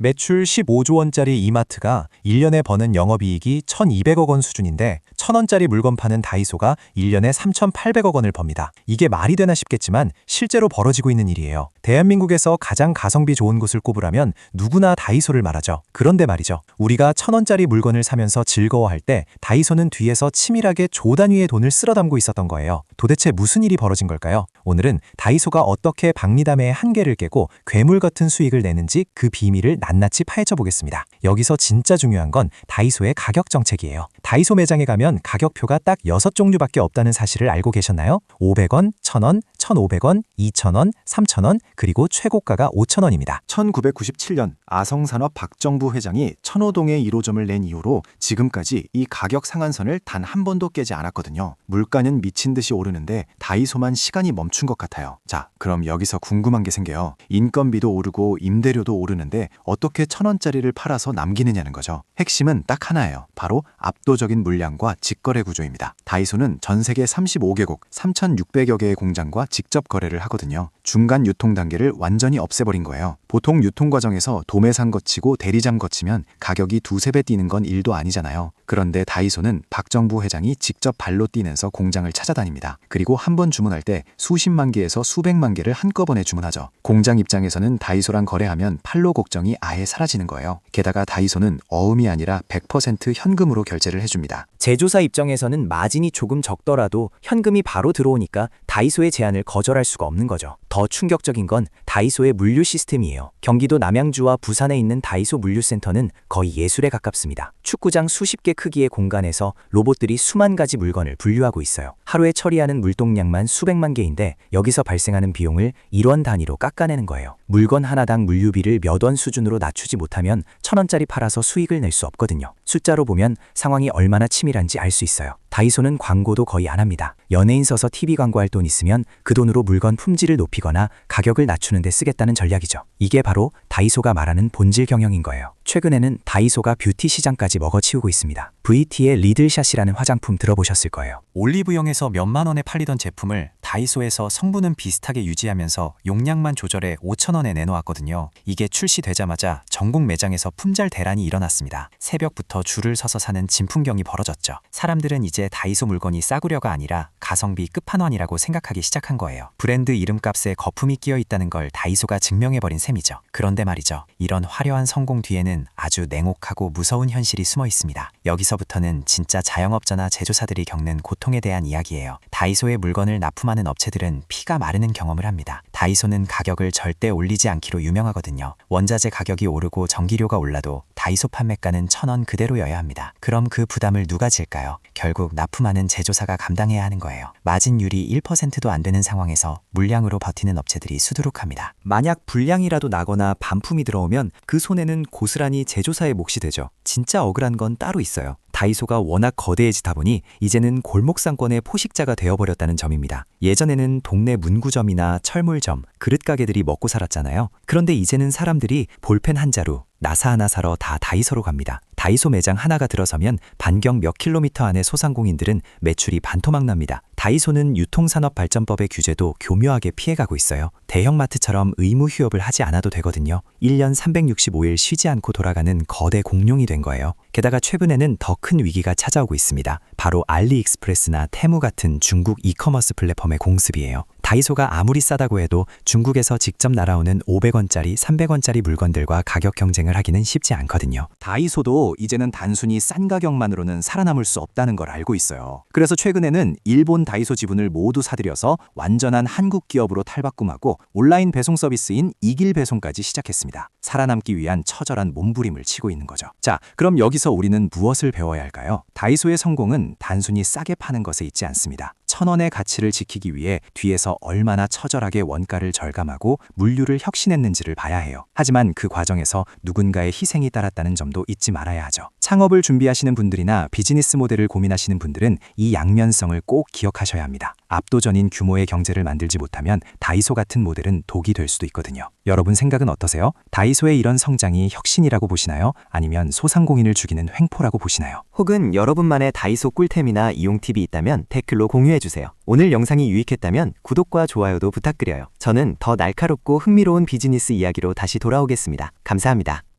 매출 15조 원짜리 이마트가 1년에 버는 영업이익이 1,200억 원 수준인데 1,000원짜리 물건 파는 다이소가 1년에 3,800억 원을 법니다. 이게 말이 되나 싶겠지만 실제로 벌어지고 있는 일이에요. 대한민국에서 가장 가성비 좋은 곳을 꼽으라면 누구나 다이소를 말하죠. 그런데 말이죠. 우리가 1,000원짜리 물건을 사면서 즐거워할 때 다이소는 뒤에서 치밀하게 조 단위의 돈을 쓸어 담고 있었던 거예요. 도대체 무슨 일이 벌어진 걸까요? 오늘은 다이소가 어떻게 박리담의 한계를 깨고 괴물 같은 수익을 내는지 그 비밀을 낱낱이 파헤쳐 보겠습니다. 여기서 진짜 중요한 건 다이소의 가격 정책이에요. 다이소 매장에 가면 가격표가 딱 6종류밖에 없다는 사실을 알고 계셨나요? 500원, 1,000원, 1,500원, 2,000원, 3,000원, 그리고 최고가가 5,000원입니다. 1997년 아성산업 박정부 회장이 천호동에 1호점을 낸 이후로 지금까지 이 가격 상한선을 단 한 번도 깨지 않았거든요. 물가는 미친 듯이 오르는데 다이소만 시간이 멈춘 것 같아요. 자, 그럼 여기서 궁금한 게 생겨요. 인건비도 오르고 임대료도 오르는데 어떻게 1,000원짜리를 팔아서 남기느냐는 거죠. 핵심은 딱 하나예요. 바로 압도적인 물량과 직거래 구조입니다. 다이소는 전 세계 35개국 3,600여 개의 공장과 직접 거래를 하거든요. 중간 유통 단계를 완전히 없애버린 거예요. 보통 유통 과정에서 도매상 거치고 대리점 거치면 가격이 두세 배 뛰는 건 일도 아니잖아요. 그런데 다이소는 박정부 회장이 직접 발로 뛰면서 공장을 찾아다닙니다. 그리고 한 번 주문할 때 수십만 개에서 수백만 개를 한꺼번에 주문하죠. 공장 입장에서는 다이소랑 거래하면 판로 걱정이 아예 사라지는 거예요. 게다가 다이소는 어음이 아니라 100% 현금으로 결제를 해줍니다. 제조사 입장에서는 마진이 조금 적더라도 현금이 바로 들어오니까 다이소의 제안을 거절할 수가 없는 거죠. 더 충격적인 건 다이소의 물류 시스템이에요. 경기도 남양주와 부산에 있는 다이소 물류센터는 거의 예술에 가깝습니다. 축구장 수십 개 크기의 공간에서 로봇들이 수만 가지 물건을 분류하고 있어요. 하루에 처리하는 물동량만 수백만 개인데 여기서 발생하는 비용을 1원 단위로 깎아내는 거예요. 물건 하나당 물류비를 몇 원 수준으로 낮추지 못하면 1,000원짜리 팔아서 수익을 낼 수 없거든요. 숫자로 보면 상황이 얼마나 치밀한지 알 수 있어요. 다이소는 광고도 거의 안 합니다. 연예인 써서 TV 광고할 돈 있으면 그 돈으로 물건 품질을 높이거나 가격을 낮추는 데 쓰겠다는 전략이죠. 이게 바로 다이소가 말하는 본질 경영인 거예요. 최근에는 다이소가 뷰티 시장까지 먹어치우고 있습니다. VT의 리들샷이라는 화장품 들어보셨을 거예요. 올리브영에서 몇만 원에 팔리던 제품을 다이소에서 성분은 비슷하게 유지하면서 용량만 조절해 5,000원에 내놓았거든요. 이게 출시되자마자 전국 매장에서 품절 대란이 일어났습니다. 새벽부터 줄을 서서 사는 진풍경이 벌어졌죠. 사람들은 이제 다이소 물건이 싸구려가 아니라 가성비 끝판왕이라고 생각하기 시작한 거예요. 브랜드 이름값에 거품이 끼어 있다는 걸 다이소가 증명해버린 셈이죠. 그런데 말이죠. 이런 화려한 성공 뒤에는 아주 냉혹하고 무서운 현실이 숨어 있습니다. 여기서부터는 진짜 자영업자나 제조사들이 겪는 고통에 대한 이야기예요. 다이소의 물건을 납품하는 업체들은 피가 마르는 경험을 합니다. 다이소는 가격을 절대 올리지 않기로 유명하거든요. 원자재 가격이 오르고 전기료가 올라도 다이소 판매가는 1,000원 그대로여야 합니다. 그럼 그 부담을 누가 질까요? 결국 납품하는 제조사가 감당해야 하는 거예요. 마진율이 1%도 안 되는 상황에서 물량으로 버티는 업체들이 수두룩합니다. 만약 불량이라도 나거나 반품이 들어오면 그 손해는 고스란히 제조사의 몫이 되죠. 진짜 억울한 건 따로 있어요. 다이소가 워낙 거대해지다 보니 이제는 골목상권의 포식자가 되어버렸다는 점입니다. 예전에는 동네 문구점이나 철물점, 그릇가게들이 먹고 살았잖아요. 그런데 이제는 사람들이 볼펜 한 자루, 나사 하나 사러 다 다이소로 갑니다. 다이소 매장 하나가 들어서면 반경 몇 킬로미터 안의 소상공인들은 매출이 반토막 납니다. 다이소는 유통산업발전법의 규제도 교묘하게 피해가고 있어요. 대형마트처럼 의무 휴업을 하지 않아도 되거든요. 1년 365일 쉬지 않고 돌아가는 거대 공룡이 된 거예요. 게다가 최근에는 더 큰 위기가 찾아오고 있습니다. 바로 알리익스프레스나 테무 같은 중국 이커머스 플랫폼의 공습이에요. 다이소가 아무리 싸다고 해도 중국에서 직접 날아오는 500원짜리, 300원짜리 물건들과 가격 경쟁을 하기는 쉽지 않거든요. 다이소도 이제는 단순히 싼 가격만으로는 살아남을 수 없다는 걸 알고 있어요. 그래서 최근에는 일본 다이소 지분을 모두 사들여서 완전한 한국 기업으로 탈바꿈하고 온라인 배송 서비스인 이길 배송까지 시작했습니다. 살아남기 위한 처절한 몸부림을 치고 있는 거죠. 자, 그럼 여기서 우리는 무엇을 배워야 할까요? 다이소의 성공은 단순히 싸게 파는 것에 있지 않습니다. 1,000원의 가치를 지키기 위해 뒤에서 얼마나 처절하게 원가를 절감하고 물류를 혁신했는지를 봐야 해요. 하지만 그 과정에서 누군가의 희생이 따랐다는 점도 잊지 말아야 하죠. 창업을 준비하시는 분들이나 비즈니스 모델을 고민하시는 분들은 이 양면성을 꼭 기억하셔야 합니다. 압도적인 규모의 경제를 만들지 못하면 다이소 같은 모델은 독이 될 수도 있거든요. 여러분 생각은 어떠세요? 다이소의 이런 성장이 혁신이라고 보시나요? 아니면 소상공인을 죽이는 횡포라고 보시나요? 혹은 여러분만의 다이소 꿀템이나 이용 팁이 있다면 댓글로 공유해주세요. 오늘 영상이 유익했다면 구독과 좋아요도 부탁드려요. 저는 더 날카롭고 흥미로운 비즈니스 이야기로 다시 돌아오겠습니다. 감사합니다.